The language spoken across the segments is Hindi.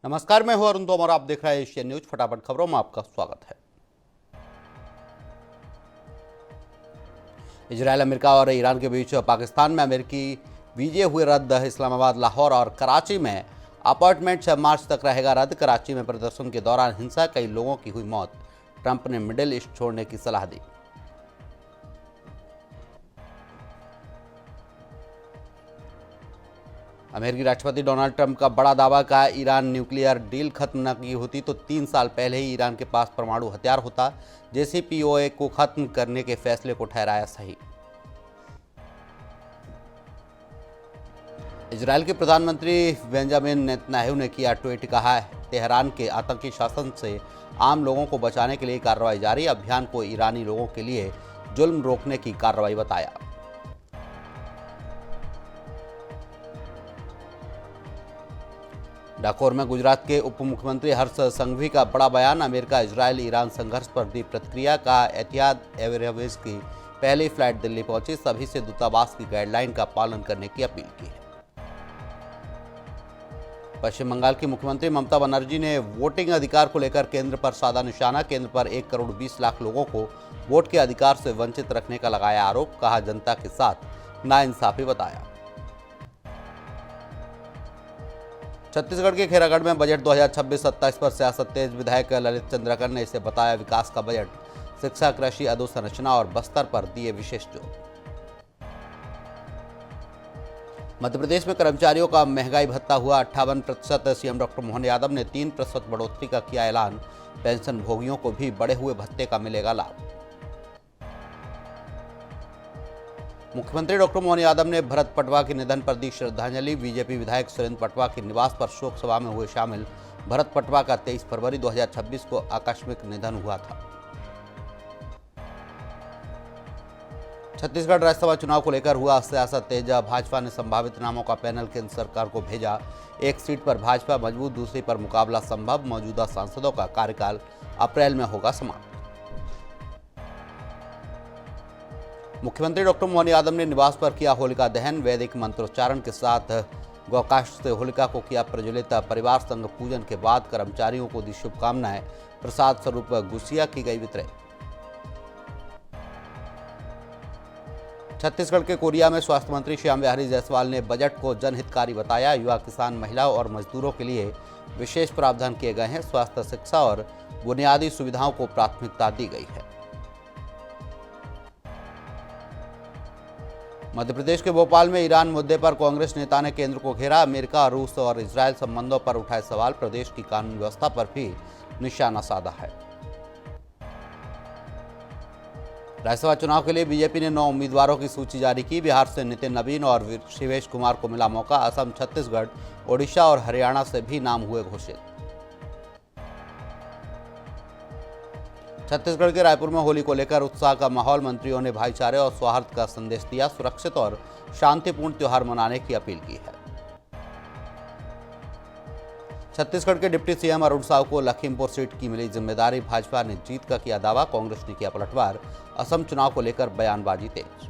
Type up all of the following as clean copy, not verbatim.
नमस्कार, मैं हूं अरुण तोमर और आप देख रहे हैं एशियन न्यूज। फटाफट खबरों में आपका स्वागत है। इजरायल, अमेरिका और ईरान के बीच पाकिस्तान में अमेरिकी वीजे हुए रद्द। इस्लामाबाद, लाहौर और कराची में अपार्टमेंट 6 मार्च तक रहेगा रद्द। कराची में प्रदर्शन के दौरान हिंसा, कई लोगों की हुई मौत। ट्रंप ने मिडिल ईस्ट छोड़ने की सलाह दी। अमेरिकी राष्ट्रपति डोनाल्ड ट्रंप का बड़ा दावा, कहा ईरान न्यूक्लियर डील खत्म न की होती तो 3 साल पहले ही ईरान के पास परमाणु हथियार होता। JCPOA को खत्म करने के फैसले को ठहराया सही। इजरायल के प्रधानमंत्री बेंजामिन नेतन्याहू ने किया ट्वीट, कहा तेहरान के आतंकी शासन से आम लोगों को बचाने के लिए कार्रवाई जारी। अभियान को ईरानी लोगों के लिए जुल्म रोकने की कार्रवाई बताया। डाकोर में गुजरात के उप मुख्यमंत्री हर्ष संघवी का बड़ा बयान। अमेरिका इजरायल ईरान संघर्ष पर दी प्रतिक्रिया, का एतिहाद एयरवेज की पहली फ्लाइट दिल्ली पहुंची। सभी से दूतावास की गाइडलाइन का पालन करने की अपील की है। पश्चिम बंगाल की मुख्यमंत्री ममता बनर्जी ने वोटिंग अधिकार को लेकर केंद्र पर साधा निशाना। केंद्र पर 1 करोड़ 20 लाख लोगों को वोट के अधिकार से वंचित रखने का लगाया आरोप। कहा जनता के साथ नाइंसाफी बताया। छत्तीसगढ़ के खेरागढ़ में बजट 2026-27 पर सियासत तेज। विधायक ललित चंद्रकर ने इसे बताया विकास का बजट। शिक्षा, कृषि, अधोसंरचना और बस्तर पर दिए विशेष जोर। मध्य प्रदेश में कर्मचारियों का महंगाई भत्ता हुआ 58%। सीएम डॉक्टर मोहन यादव ने 3% बढ़ोतरी का किया ऐलान। पेंशन भोगियों को भी बढ़े हुए भत्ते का मिलेगा लाभ। मुख्यमंत्री डॉक्टर मोहन यादव ने भरत पटवा के निधन पर दी श्रद्धांजलि। बीजेपी विधायक सुरेंद्र पटवा के निवास पर शोक सभा में हुए शामिल। भरत पटवा का 23 फरवरी 2026 को आकस्मिक निधन हुआ था। छत्तीसगढ़ राज्यसभा चुनाव को लेकर हुआ सियासत तेज। भाजपा ने संभावित नामों का पैनल केंद्र सरकार को भेजा। एक सीट पर भाजपा मजबूत, दूसरी पर मुकाबला संभव। मौजूदा सांसदों का कार्यकाल अप्रैल में होगा समाप्त। मुख्यमंत्री डॉक्टर मोहन यादव ने निवास पर किया होलिका दहन। वैदिक मंत्रोच्चारण के साथ गौकाष्ठ से होलिका को किया प्रज्वलित। परिवार संग पूजन के बाद कर्मचारियों को दी शुभकामनाएं। प्रसाद स्वरूप गुसिया की गई वितरण। छत्तीसगढ़ के कोरिया में स्वास्थ्य मंत्री श्याम बिहारी जायसवाल ने बजट को जनहितकारी बताया। युवा, किसान, महिलाओं और मजदूरों के लिए विशेष प्रावधान किए गए हैं। स्वास्थ्य, शिक्षा और बुनियादी सुविधाओं को प्राथमिकता दी गई है। मध्य प्रदेश के भोपाल में ईरान मुद्दे पर कांग्रेस नेता ने केंद्र को घेरा। अमेरिका, रूस और इजरायल संबंधों पर उठाए सवाल। प्रदेश की कानून व्यवस्था पर भी निशाना साधा है। राज्यसभा चुनाव के लिए बीजेपी ने 9 उम्मीदवारों की सूची जारी की। बिहार से नितिन नवीन और शिवेश कुमार को मिला मौका। असम, छत्तीसगढ़, ओडिशा और हरियाणा से भी नाम हुए घोषित। छत्तीसगढ़ के रायपुर में होली को लेकर उत्साह का माहौल। मंत्रियों ने भाईचारे और सौहार्द का संदेश दिया। सुरक्षित और शांतिपूर्ण त्योहार मनाने की अपील की है। छत्तीसगढ़ के डिप्टी सीएम अरुण साव को लखीमपुर सीट की मिली जिम्मेदारी। भाजपा ने जीत का किया दावा। कांग्रेस ने किया पलटवार। असम चुनाव को लेकर बयानबाजी तेज।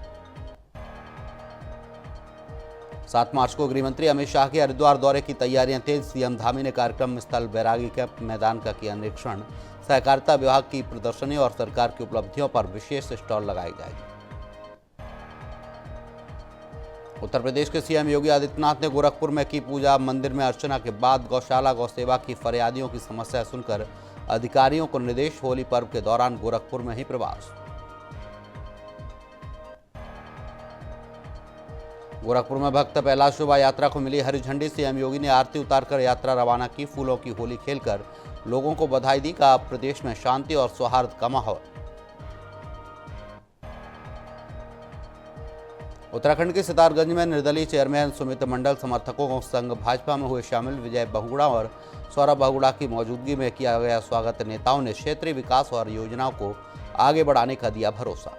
7 मार्च को गृहमंत्री अमित शाह के हरिद्वार दौरे की तैयारियां तेज। सीएम धामी ने कार्यक्रम स्थल बैरागी कैंप मैदान का किया निरीक्षण। सहकारिता विभाग की प्रदर्शनी और सरकार की उपलब्धियों पर विशेष स्टॉल लगाई जाएगी। उत्तर प्रदेश के सीएम योगी आदित्यनाथ ने गोरखपुर में की पूजा। मंदिर में अर्चना के बाद गौशाला, गौसेवा की फरियादियों की समस्या सुनकर अधिकारियों को निर्देश। होली पर्व के दौरान गोरखपुर में ही प्रवास। गोरखपुर में भक्त पहला शोभा यात्रा को मिली हरी झंडी। सीएम योगी ने आरती उतारकर यात्रा रवाना की। फूलों की होली खेलकर लोगों को बधाई दी। का प्रदेश में शांति और सौहार्द का माहौल। उत्तराखंड के सितारगंज में निर्दलीय चेयरमैन सुमित मंडल समर्थकों को संघ भाजपा में हुए शामिल। विजय बहुगुणा और सौरभ बहुगुणा की मौजूदगी में किया गया स्वागत। नेताओं ने क्षेत्रीय विकास और योजनाओं को आगे बढ़ाने का दिया भरोसा।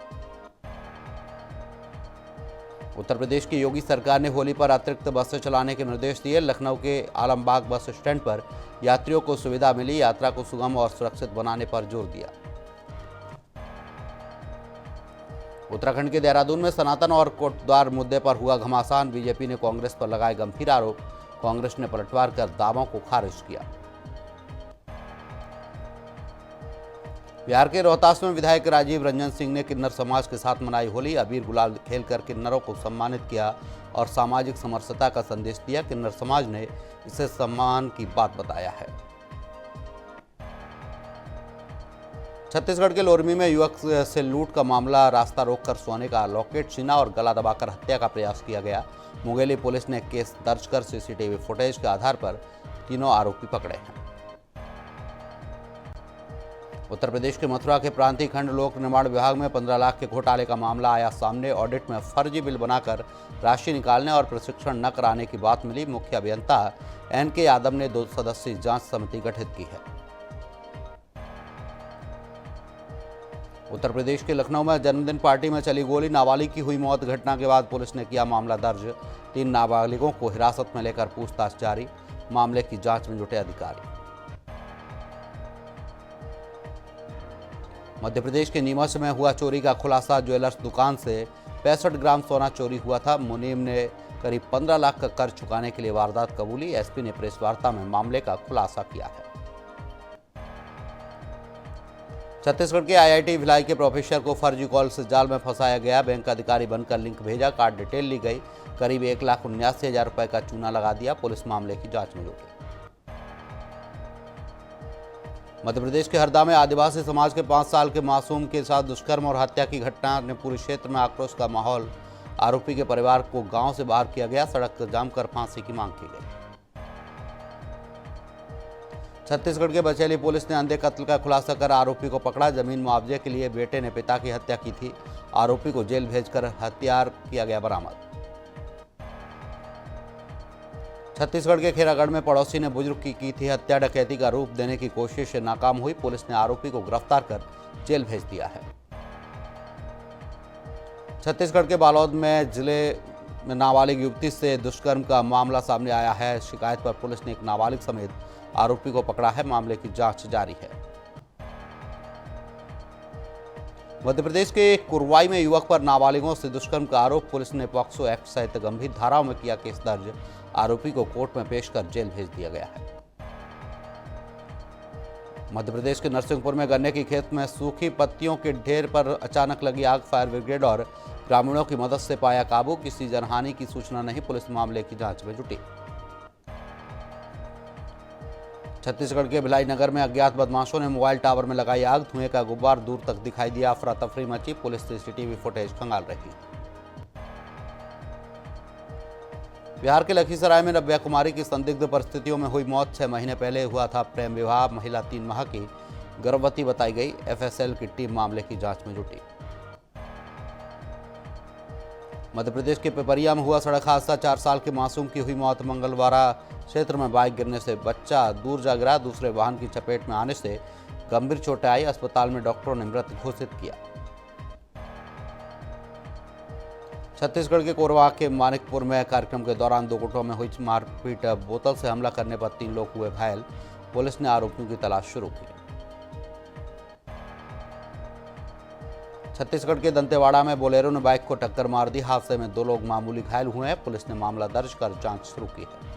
उत्तर प्रदेश की योगी सरकार ने होली पर अतिरिक्त बसें चलाने के निर्देश दिए। लखनऊ के आलमबाग बस स्टैंड पर यात्रियों को सुविधा मिली। यात्रा को सुगम और सुरक्षित बनाने पर जोर दिया। उत्तराखंड के देहरादून में सनातन और कोटद्वार मुद्दे पर हुआ घमासान। बीजेपी ने कांग्रेस पर लगाए गंभीर आरोप। कांग्रेस ने पलटवार कर दावों को खारिज किया। बिहार के रोहतास में विधायक राजीव रंजन सिंह ने किन्नर समाज के साथ मनाई होली। अबीर गुलाल खेलकर किन्नरों को सम्मानित किया और सामाजिक समरसता का संदेश दिया। किन्नर समाज ने इसे सम्मान की बात बताया है। छत्तीसगढ़ के लोरमी में युवक से लूट का मामला, रास्ता रोककर सोने का लॉकेट छीना और गला दबाकर हत्या का प्रयास किया गया। मुंगेली पुलिस ने केस दर्ज कर सीसीटीवी फुटेज के आधार पर तीनों आरोपी पकड़े हैं। उत्तर प्रदेश के मथुरा के प्रांतीय खंड लोक निर्माण विभाग में 15 लाख के घोटाले का मामला आया सामने। ऑडिट में फर्जी बिल बनाकर राशि निकालने और प्रशिक्षण न कराने की बात मिली। मुख्य अभियंता NK यादव ने 2 सदस्यीय जांच समिति गठित की है। उत्तर प्रदेश के लखनऊ में जन्मदिन पार्टी में चली गोली, नाबालिग की हुई मौत। घटना के बाद पुलिस ने किया मामला दर्ज। 3 नाबालिगों को हिरासत में लेकर पूछताछ जारी। मामले की जांच में जुटे अधिकारी। मध्य प्रदेश के नीमच में हुआ चोरी का खुलासा। ज्वेलर्स दुकान से 65 ग्राम सोना चोरी हुआ था। मुनीम ने करीब 15 लाख का कर्ज चुकाने के लिए वारदात कबूली। एसपी ने प्रेस वार्ता में मामले का खुलासा किया है। छत्तीसगढ़ के IIT भिलाई के प्रोफेसर को फर्जी कॉल से जाल में फंसाया गया। बैंक अधिकारी बनकर लिंक भेजा, कार्ड डिटेल ली गई, करीब 1,79,000 रुपए का चूना लगा दिया। पुलिस मामले की जांच में जुटी। मध्य प्रदेश के हरदा में आदिवासी समाज के 5 साल के मासूम के साथ दुष्कर्म और हत्या की घटना ने पूरे क्षेत्र में आक्रोश का माहौल। आरोपी के परिवार को गांव से बाहर किया गया। सड़क जाम कर फांसी की मांग की गई। छत्तीसगढ़ के बचेली पुलिस ने अंधे कत्ल का खुलासा कर आरोपी को पकड़ा। जमीन मुआवजे के लिए बेटे ने पिता की हत्या की थी। आरोपी को जेल भेजकर हथियार किया गया बरामद। छत्तीसगढ़ के खेरागढ़ में पड़ोसी ने बुजुर्ग की थी हत्या। डकैती का रूप देने की कोशिश नाकाम हुई। पुलिस ने आरोपी को गिरफ्तार कर जेल भेज दिया है। छत्तीसगढ़ के बालोद में जिले में नाबालिग युवती से दुष्कर्म का मामला सामने आया है। शिकायत पर पुलिस ने एक नाबालिग समेत आरोपी को पकड़ा है। मामले की जांच जारी है। मध्य प्रदेश के कुरवाई में युवक पर नाबालिगों से दुष्कर्म का आरोप। पुलिस ने पॉक्सो एक्ट सहित गंभीर धाराओं में किया केस दर्ज। आरोपी को कोर्ट में पेश कर जेल भेज दिया गया है। मध्य प्रदेश के नरसिंहपुर में गन्ने की खेत में सूखी पत्तियों के ढेर पर अचानक लगी आग। फायर ब्रिगेड और ग्रामीणों की मदद से पाया काबू। किसी जनहानि की सूचना नहीं। पुलिस मामले की जांच में जुटी। छत्तीसगढ़ के भिलाई नगर में अज्ञात बदमाशों ने मोबाइल टावर में लगाई आग। धुएं का गुब्बार दूर तक दिखाई दिया। अफरा तफरी मची। पुलिस सीसीटीवी फुटेज खंगाल रही। बिहार के लखीसराय में नव्या कुमारी की संदिग्ध परिस्थितियों में हुई मौत। 6 महीने पहले हुआ था प्रेम विवाह। महिला 3 माह की गर्भवती बताई गई। FSL की टीम मामले की जांच में जुटी। मध्य प्रदेश के पिपरिया में हुआ सड़क हादसा। 4 साल के मासूम की हुई मौत। मंगलवारा क्षेत्र में बाइक गिरने से बच्चा दूर जा गिरा। दूसरे वाहन की चपेट में आने से गंभीर चोटें आई। अस्पताल में डॉक्टरों ने मृत घोषित किया। छत्तीसगढ़ के कोरबा के मानिकपुर में कार्यक्रम के दौरान 2 गुटों में हुई मारपीट। बोतल से हमला करने पर 3 लोग हुए घायल। पुलिस ने आरोपियों की तलाश शुरू की। छत्तीसगढ़ के दंतेवाड़ा में बोलेरो ने बाइक को टक्कर मार दी। हादसे में 2 लोग मामूली घायल हुए हैं। पुलिस ने मामला दर्ज कर जांच शुरू की है।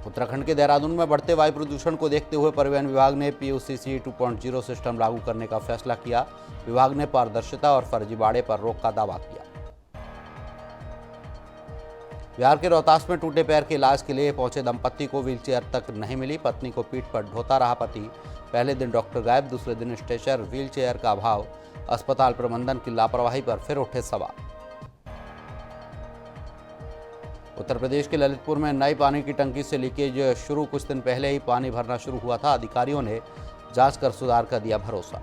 उत्तराखंड के देहरादून में बढ़ते वायु प्रदूषण को देखते हुए परिवहन विभाग ने PUCC 2.0 सिस्टम लागू करने का फैसला किया। विभाग ने पारदर्शिता और फर्जीवाड़े पर रोक का दावा किया। बिहार के रोहतास में टूटे पैर के इलाज के लिए पहुंचे दंपत्ति को व्हीलचेयर तक नहीं मिली। पत्नी को पीठ पर ढोता रहा पति। पहले दिन डॉक्टर गायब, दूसरे दिन स्ट्रेचर, व्हीलचेयर का अभाव। अस्पताल प्रबंधन की लापरवाही पर फिर उठे सवाल। उत्तर प्रदेश के ललितपुर में नई पानी की टंकी से लीकेज शुरू। कुछ दिन पहले ही पानी भरना शुरू हुआ था। अधिकारियों ने जांच कर सुधार का दिया भरोसा।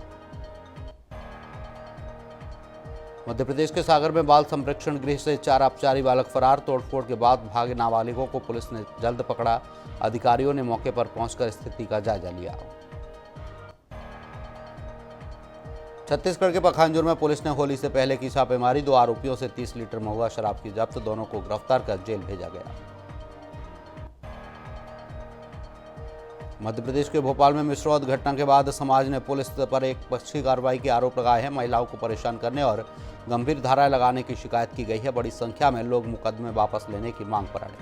मध्य प्रदेश के सागर में बाल संप्रेक्षण गृह से 4 अपचारी बालक फरार। तोड़फोड़ के बाद भागे नाबालिगों को पुलिस ने जल्द पकड़ा। अधिकारियों ने मौके पर पहुंचकर स्थिति का जायजा लिया। छत्तीसगढ़ के पखांजूर में पुलिस ने होली से पहले की छापेमारी। 2 आरोपियों से 30 लीटर महुआ शराब की जब्त। दोनों को गिरफ्तार कर जेल भेजा गया। मध्य प्रदेश के भोपाल में मिश्रौद घटना के बाद समाज ने पुलिस पर एक पक्षी कार्रवाई के आरोप लगाए हैं। महिलाओं को परेशान करने और गंभीर धाराएं लगाने की शिकायत की गई है। बड़ी संख्या में लोग मुकदमे वापस लेने की मांग पर अड़े।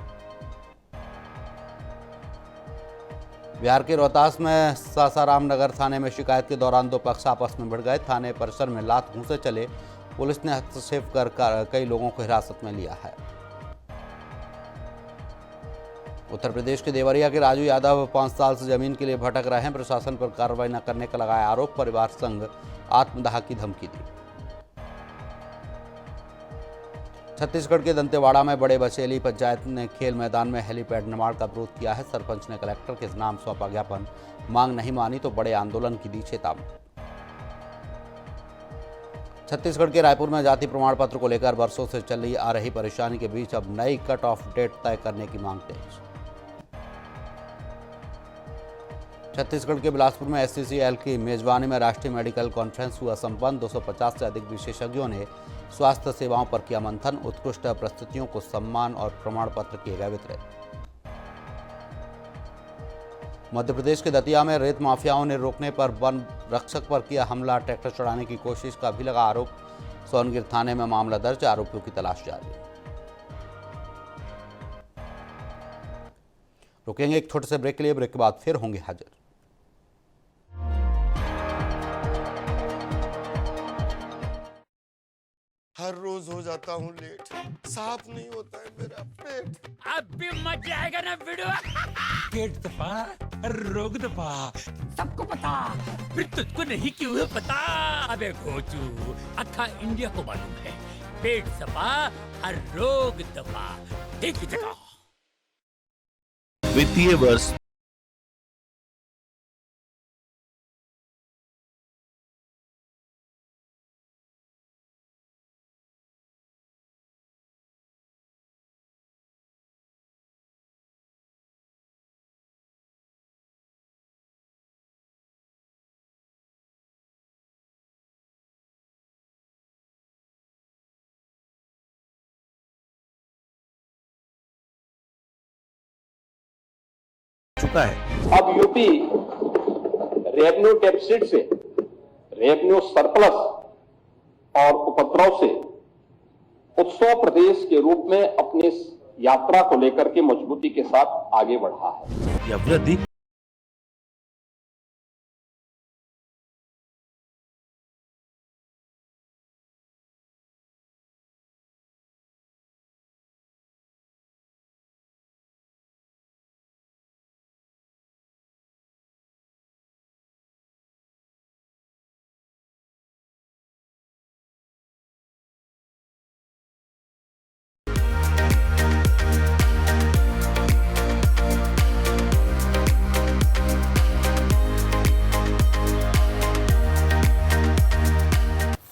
बिहार के रोहतास में सासाराम नगर थाने में शिकायत के दौरान दो पक्ष आपस में भिड़ गए। थाने परिसर में लात घूंसे चले। पुलिस ने हस्तक्षेप कर कई लोगों को हिरासत में लिया है। उत्तर प्रदेश के देवरिया के राजू यादव 5 साल से जमीन के लिए भटक रहे हैं। प्रशासन पर कार्रवाई न करने का लगाया आरोप। परिवार संघ आत्मदाह की धमकी दी। छत्तीसगढ़ के दंतेवाड़ा में बड़े बचेली पंचायत ने खेल मैदान में हेलीपैड निर्माण का विरोध किया है। सरपंच ने कलेक्टर के नाम सौंपा ज्ञापन। मांग नहीं मानी तो बड़े आंदोलन की दी चेतावनी। छत्तीसगढ़ के रायपुर में जाति प्रमाण पत्र को लेकर वर्षों से चली आ रही परेशानी के बीच अब नई कट ऑफ डेट तय करने की मांग तेज। छत्तीसगढ़ के बिलासपुर में SCCL की मेजबानी में राष्ट्रीय मेडिकल कॉन्फ्रेंस हुआ संपन्न। 250 से अधिक विशेषज्ञों ने स्वास्थ्य सेवाओं पर किया मंथन। उत्कृष्ट प्रस्तुतियों को सम्मान और प्रमाण पत्र किए गए वितरित। मध्य प्रदेश के दतिया में रेत माफियाओं ने रोकने पर वन रक्षक पर किया हमला। ट्रैक्टर चढ़ाने की कोशिश का भी लगा आरोप। सोनगिर थाने में मामला दर्ज। आरोपियों की तलाश जारी। रुकेंगे एक छोटे से ब्रेक के लिए। ब्रेक के बाद फिर होंगे हाजिर। हर रोज हो जाता हूँ लेट, साफ नहीं होता है मेरा पेट। अब भी मजा आएगा ना वीडियो। पेट दफा, रोग दफा, सबको पता, फिर तुझको नहीं क्यों है पता? अबे घोचू, अक्खा इंडिया को मालूम है। पेट दफा, हर रोग दफा। देख लीजिएगा। वित्तीय वर्ष चुका है। अब यूपी रेवेन्यू डेफिसिट से रेवेन्यू सरप्लस और उपद्रव से उत्सव प्रदेश के रूप में अपनी यात्रा को लेकर के मजबूती के साथ आगे बढ़ा है। यह वृद्धि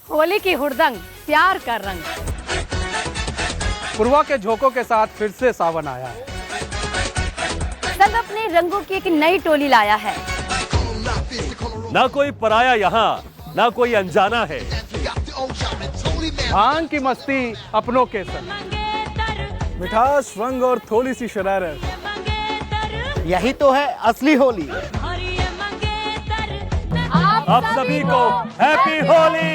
होली की हुड़दंग, प्यार का रंग। पूर्वा के झोंकों के साथ फिर से सावन आया है। सब अपने रंगों की एक नई टोली लाया है। ना कोई पराया यहाँ, ना कोई अनजाना है। भांग की मस्ती अपनों के संग, मिठास, रंग और थोड़ी सी शरारत, यही तो है असली होली। आप सभी को हैप्पी होली।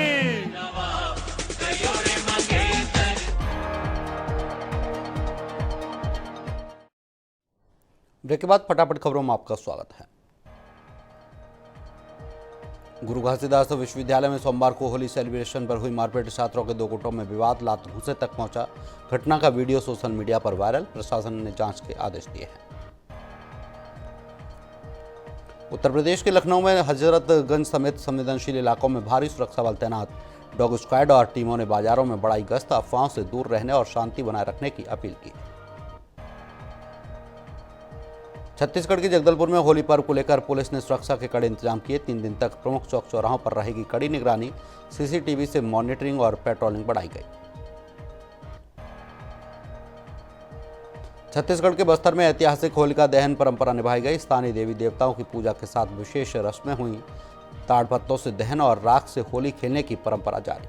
ब्रेक के बाद फटाफट खबरों में आपका स्वागत है। गुरु घासीदास विश्वविद्यालय में सोमवार को होली सेलिब्रेशन पर हुई मारपीट। छात्रों के दो गुटों में विवाद लात घूंसे तक पहुंचा। घटना का वीडियो सोशल मीडिया पर वायरल। प्रशासन ने जांच के आदेश दिए हैं। उत्तर प्रदेश के लखनऊ में हजरतगंज समेत संवेदनशील इलाकों में भारी सुरक्षा बल तैनात। डॉग स्क्वाड और टीमों ने बाजारों में बढ़ाई गश्त। अफवाहों से दूर रहने और शांति बनाए रखने की अपील की। छत्तीसगढ़ के जगदलपुर में होली पर्व को लेकर पुलिस ने सुरक्षा के कड़े इंतजाम किए। 3 दिन तक प्रमुख चौक चौराहों पर रहेगी कड़ी निगरानी। CCTV से मॉनिटरिंग और पेट्रोलिंग बढ़ाई गई। छत्तीसगढ़ के बस्तर में ऐतिहासिक होलिका दहन परंपरा निभाई गई। स्थानीय देवी देवताओं की पूजा के साथ विशेष रस्में हुई। ताड़पत्तों से दहन और राख से होली खेलने की परंपरा जारी।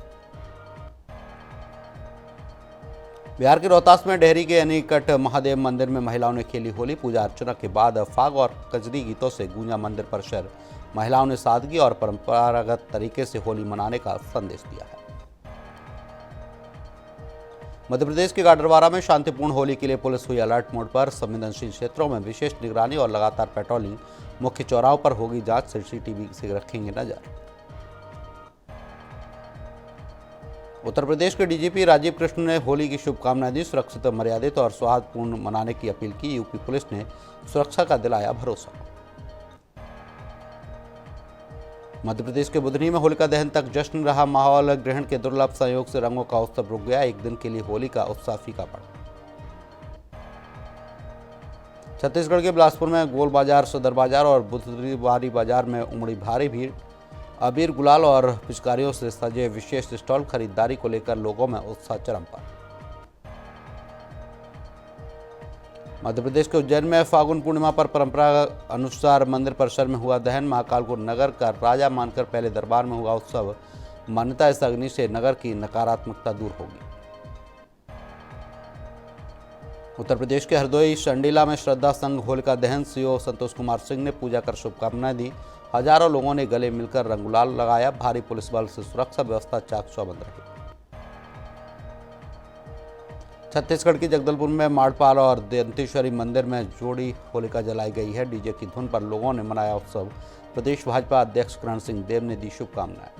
बिहार के रोहतास में डेहरी के अनिकट महादेव मंदिर में महिलाओं ने खेली होली। पूजा अर्चना के बाद फाग और कजरी गीतों से गूंजा मंदिर परिसर। महिलाओं ने सादगी और परंपरागत तरीके से होली मनाने का संदेश दिया है। मध्य प्रदेश के गाडरवारा में शांतिपूर्ण होली के लिए पुलिस हुई अलर्ट मोड पर। संवेदनशील क्षेत्रों में विशेष निगरानी और लगातार पेट्रोलिंग। मुख्य चौराहों पर होगी जांच, सीसीटीवी से रखेंगे नजर। उत्तर प्रदेश के डीजीपी राजीव कृष्ण ने होली की शुभकामनाएं दी। सुरक्षित, मर्यादित और सौहार्दपूर्ण मनाने की अपील की। यूपी पुलिस ने सुरक्षा का दिलाया भरोसा। मध्य प्रदेश के बुधनी में होलिका दहन तक जश्न रहा माहौल। ग्रहण के दुर्लभ संयोग से रंगों का उत्सव रुक गया। एक दिन के लिए होली का उत्साह फीका पड़ा। छत्तीसगढ़ के बिलासपुर में गोल बाजार, सदर बाजार और बुधवारी बाजार में उमड़ी भारी भीड़। अबीर, गुलाल और पिचकारियों से सजे विशेष स्टॉल। खरीदारी को लेकर लोगों में उत्साह चरम पर। मध्य प्रदेश के उज्जैन में फागुन पूर्णिमा पर परंपरा अनुसार मंदिर परिसर में हुआ दहन। महाकाल को नगर का राजा मानकर पहले दरबार में हुआ उत्सव। मान्यता इस अग्नि से नगर की नकारात्मकता दूर होगी। उत्तर प्रदेश के हरदोई संडीला में श्रद्धा संघ होलिका दहन। सीओ संतोष कुमार सिंह ने पूजा कर शुभकामनाएं दी। हजारों लोगों ने गले मिलकर रंग गुलाल लगाया। भारी पुलिस बल से सुरक्षा व्यवस्था चाक चौबंद रही। छत्तीसगढ़ के जगदलपुर में माड़पाल और दंतेश्वरी मंदिर में जोड़ी होलिका जलाई गई है। डीजे की धुन पर लोगों ने मनाया उत्सव। प्रदेश भाजपा अध्यक्ष करण सिंह देव ने दी शुभकामनाएं।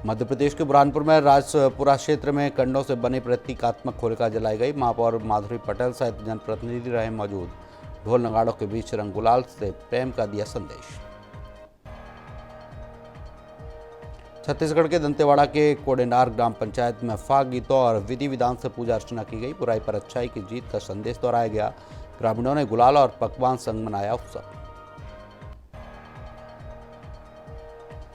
मध्य प्रदेश के बुरहानपुर में राजपुरा क्षेत्र में कंडों से बनी प्रतीकात्मक होलिका जलाई गई। महापौर माधुरी पटेल सहित जनप्रतिनिधि रहे मौजूद। ढोल नगाड़ों के बीच रंग गुलाल से प्रेम का दिया संदेश। छत्तीसगढ़ के दंतेवाड़ा के कोडेनार ग्राम पंचायत में फाग गीतों और विधि विधान से पूजा अर्चना की गई। बुराई पर अच्छाई की जीत का संदेश दोहराया गया। ग्रामीणों ने गुलाल और पकवान संग मनाया उत्सव।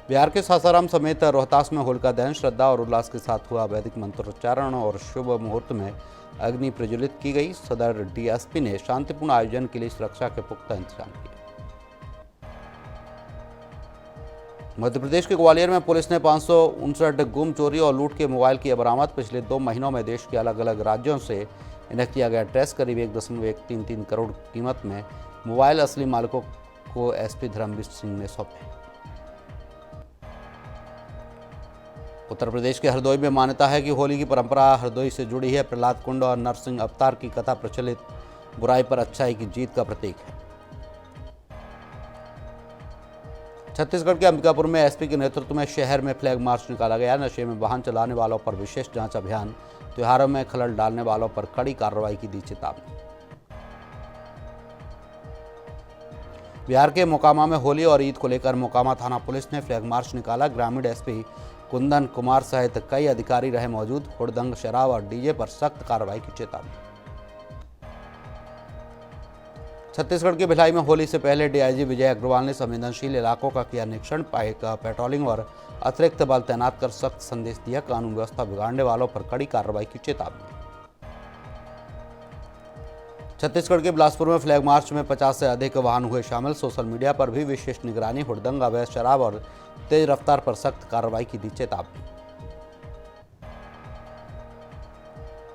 बिहार के सासाराम समेत रोहतास में होलिका दहन श्रद्धा और उल्लास के साथ हुआ। वैदिक मंत्रोच्चारण और शुभ मुहूर्त में अग्नि प्रज्वलित की गई। सदर डीएसपी ने शांतिपूर्ण आयोजन के लिए सुरक्षा के पुख्ता इंतजाम किए। मध्य प्रदेश के ग्वालियर में पुलिस ने 559 गुम, चोरी और लूट के मोबाइल किए बरामद। पिछले 2 महीनों में देश के अलग अलग राज्यों से इन्हें किया गया ट्रेस। करीब 1.133 करोड़ कीमत में मोबाइल असली मालिकों को एसपी धर्मवीर सिंह ने सौंपे। उत्तर प्रदेश के हरदोई में मान्यता है कि होली की परंपरा हरदोई से जुड़ी है। प्रहलाद कुंड और नरसिंह अवतार की कथा प्रचलित बुराई पर अच्छाई की जीत का प्रतीक है। छत्तीसगढ़ के अंबिकापुर में एसपी के नेतृत्व में शहर में फ्लैग मार्च निकाला गया। नशे में वाहन चलाने वालों पर विशेष जांच अभियान। त्योहारों में खलल डालने वालों पर कड़ी कार्रवाई की दी चेतावनी। बिहार के मोकामा में होली और ईद को लेकर मोकामा थाना पुलिस ने फ्लैग मार्च निकाला। ग्रामीण एसपी कुंदन कुमार सहित कई अधिकारी रहे मौजूद। हुड़दंग, शराब और डीजे पर सख्त कार्रवाई की चेतावनी। छत्तीसगढ़ के भिलाई में होली से पहले डीआईजी विजय अग्रवाल ने संवेदनशील इलाकों का किया निरीक्षण। पेट्रोलिंग और अतिरिक्त बल तैनात कर सख्त संदेश दिया। कानून व्यवस्था बिगाड़ने वालों पर कड़ी कार्रवाई की चेतावनी। छत्तीसगढ़ के बिलासपुर में फ्लैग मार्च में 50 से अधिक वाहन हुए शामिल। सोशल मीडिया पर भी विशेष निगरानी। हुड़दंग, अवैध शराब और तेज रफ्तार पर सख्त कार्रवाई की दी चेतावनी।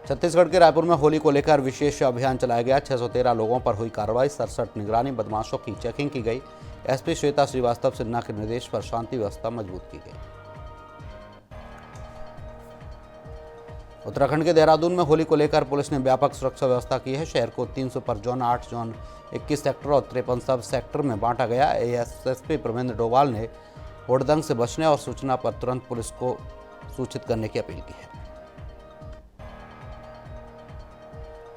छत्तीसगढ़ के रायपुर में होली को लेकर विशेष अभियान चलाया गया। 613 लोगों पर हुई कार्रवाई। 67 निगरानी बदमाशों की चेकिंग की गई। एसपी श्वेता श्रीवास्तव सिन्हा के निर्देश पर शांति व्यवस्था मजबूत की गई। उत्तराखंड के देहरादून में होली को लेकर पुलिस ने व्यापक सुरक्षा व्यवस्था की है। शहर को 3 सुपर जोन, 8 जोन, 21 सेक्टर और 53 सब सेक्टर में बांटा गया। एएसएसपी प्रमेंद्र डोभाल ने हुड़दंग से बचने और सूचना पर तुरंत पुलिस को सूचित करने की अपील की है।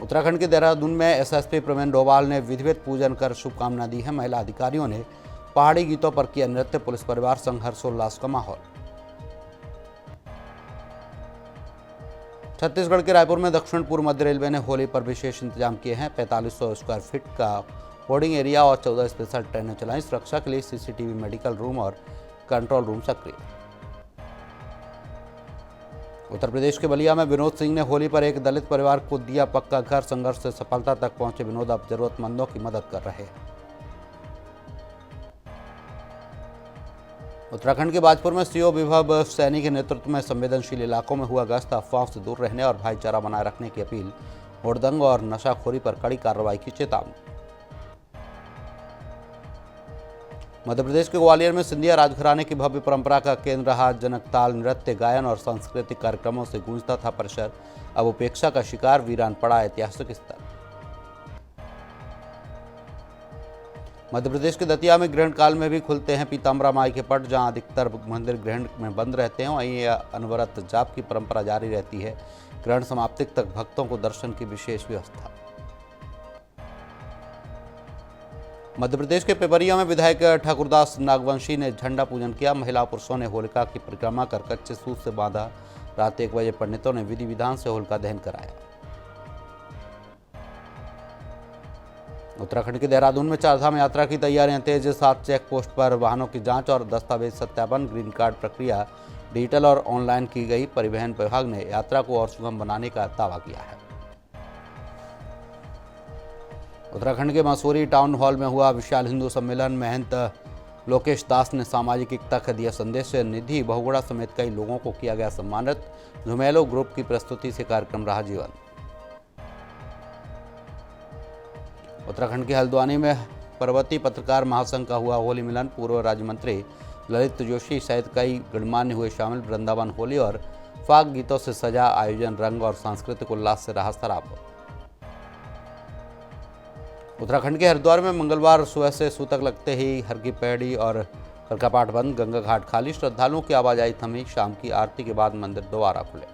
उत्तराखंड के देहरादून में एसएसपी प्रमेंद्र डोभाल ने विधिवत पूजन कर शुभकामना दी है। महिला अधिकारियों ने पहाड़ी गीतों पर किया नृत्य। पुलिस परिवार संग हर्षोल्लास का माहौल। छत्तीसगढ़ के रायपुर में दक्षिण पूर्व मध्य रेलवे ने होली पर विशेष इंतजाम किए हैं। 4500 स्क्वायर फीट का होर्डिंग एरिया और 14 स्पेशल ट्रेनें चलाई। सुरक्षा के लिए सीसीटीवी, मेडिकल रूम और कंट्रोल रूम सक्रिय। उत्तर प्रदेश के बलिया में विनोद सिंह ने होली पर एक दलित परिवार को दिया पक्का घर। संघर्ष से सफलता तक पहुंचे विनोद अब जरूरतमंदों की मदद कर रहे हैं। उत्तराखंड के बाजपुर में सीओ विभव सैनी के नेतृत्व में संवेदनशील इलाकों में हुआ गश्त। अफवाहों से दूर रहने और भाईचारा बनाए रखने की अपील। हुड़दंग और नशाखोरी पर कड़ी कार्रवाई की चेतावनी। मध्य प्रदेश के ग्वालियर में सिंधिया राजघराने की भव्य परंपरा का केंद्र रहा जनकताल नृत्य, गायन और सांस्कृतिक कार्यक्रमों से गूंजता था परिसर। अब उपेक्षा का शिकार, वीरान पड़ा ऐतिहासिक स्थल। मध्य प्रदेश के दतिया में ग्रहण काल में भी खुलते हैं पीताम्बरा माई के पट, जहां अधिकतर मंदिर ग्रहण में बंद रहते हैं। वहीं अनवरत जाप की परंपरा जारी रहती है। ग्रहण समाप्ति तक भक्तों को दर्शन की विशेष व्यवस्था। मध्य प्रदेश के पिपरिया में विधायक ठाकुरदास नागवंशी ने झंडा पूजन किया। महिला पुरुषों ने होलिका की परिक्रमा कर कच्चे सूत से बांधा। रात 1 बजे पंडितों ने विधि विधान से होलिका दहन कराया। उत्तराखंड के देहरादून में चारधाम यात्रा की तैयारियां तेज। 7 चेक पोस्ट पर वाहनों की जांच और दस्तावेज सत्यापन, ग्रीन कार्ड प्रक्रिया डिजिटल और ऑनलाइन की गई। परिवहन विभाग ने यात्रा को और सुगम बनाने का दावा किया है। उत्तराखंड के मसूरी टाउन हॉल में हुआ विशाल हिंदू सम्मेलन। महंत लोकेश दास ने सामाजिक एकता का दिया संदेश। निधि बहुगुणा समेत कई लोगों को किया गया सम्मानित। झुमेलो ग्रुप की प्रस्तुति से कार्यक्रम रहा जीवन। उत्तराखंड के हल्द्वानी में पर्वतीय पत्रकार महासंघ का हुआ होली मिलन। पूर्व राज्य मंत्री ललित जोशी सहित कई गणमान्य हुए शामिल। वृंदावन होली और फाग गीतों से सजा आयोजन रंग और सांस्कृतिक उल्लास से रहा सराब। उत्तराखंड के हरिद्वार में मंगलवार सुबह से सूतक लगते ही हर की पैड़ी और कपाट बंद, गंगा घाट खाली। श्रद्धालुओं की आवाजाही थमी। शाम की आरती के बाद मंदिर दोबारा खुले।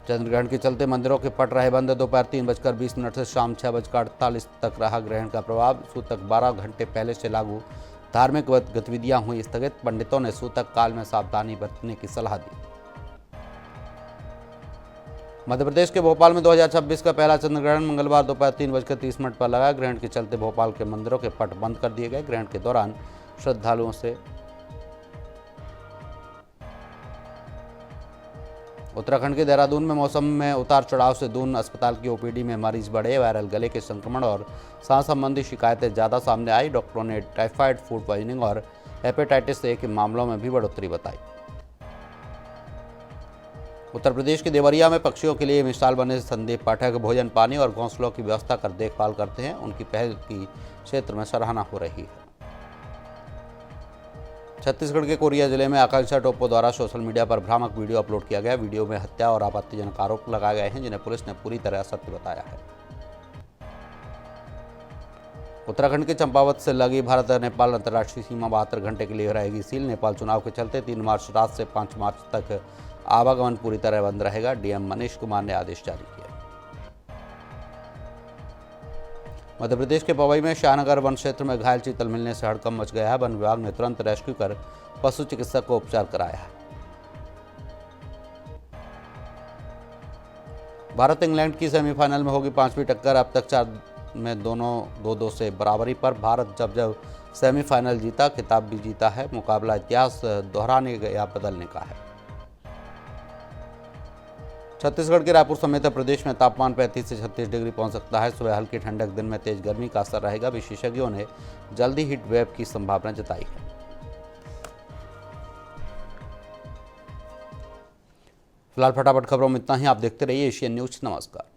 चंद्रग्रहण के चलते मंदिरों के पट रहे बंद। दोपहर 3:20 से शाम 6:48 तक रहा ग्रहण का प्रभाव। सूतक 12 घंटे पहले से लागू। धार्मिक गतिविधियां हुई स्थगित। पंडितों ने सूतक काल में सावधानी बरतने की सलाह दी। मध्य प्रदेश के भोपाल में 2026 का पहला चंद्रग्रहण मंगलवार दोपहर 3:30 पर लगा। ग्रहण के चलते भोपाल के मंदिरों के पट बंद कर दिए गए। ग्रहण के दौरान श्रद्धालुओं से उत्तराखंड के देहरादून में मौसम में उतार चढ़ाव से दून अस्पताल की ओपीडी में मरीज बढ़े। वायरल गले के संक्रमण और सांस संबंधी शिकायतें ज़्यादा सामने आई। डॉक्टरों ने टाइफाइड, फूड पॉइजनिंग और हेपेटाइटिस ए के मामलों में भी बढ़ोतरी बताई। उत्तर प्रदेश के देवरिया में पक्षियों के लिए मिसाल बने संदीप पाठक भोजन, पानी और घोंसलों की व्यवस्था कर देखभाल करते हैं। उनकी पहल की क्षेत्र में सराहना हो रही है। छत्तीसगढ़ के कोरिया जिले में आकांक्षा टोप्पो द्वारा सोशल मीडिया पर भ्रामक वीडियो अपलोड किया गया। वीडियो में हत्या और आपत्तिजनक आरोप लगाए गए हैं, जिन्हें पुलिस ने पूरी तरह असत्य बताया है। उत्तराखंड के चंपावत से लगी भारत नेपाल अंतर्राष्ट्रीय सीमा 72 घंटे के लिए रहेगी सील। नेपाल चुनाव के चलते 3 मार्च रात से 5 मार्च तक आवागमन पूरी तरह बंद रहेगा। डीएम मनीष कुमार ने आदेश जारी किया। मध्य प्रदेश के पवई में शाहनगर वन क्षेत्र में घायल चीतल मिलने से हड़कंप मच गया है। वन विभाग ने तुरंत रेस्क्यू कर पशु चिकित्सक को उपचार कराया है। भारत इंग्लैंड की सेमीफाइनल में होगी 5वीं टक्कर। अब तक 4 में दोनों 2-2 से बराबरी पर। भारत जब सेमीफाइनल जीता, खिताब भी जीता है। मुकाबला इतिहास दोहराने या बदलने का है। छत्तीसगढ़ के रायपुर समेत प्रदेश में तापमान 35 से 36 डिग्री पहुंच सकता है। सुबह हल्की ठंडक, दिन में तेज गर्मी का असर रहेगा। विशेषज्ञों ने जल्दी हीट वेव की संभावना जताई है। फिलहाल फटाफट खबरों में इतना ही। आप देखते रहिए एशियन न्यूज। नमस्कार।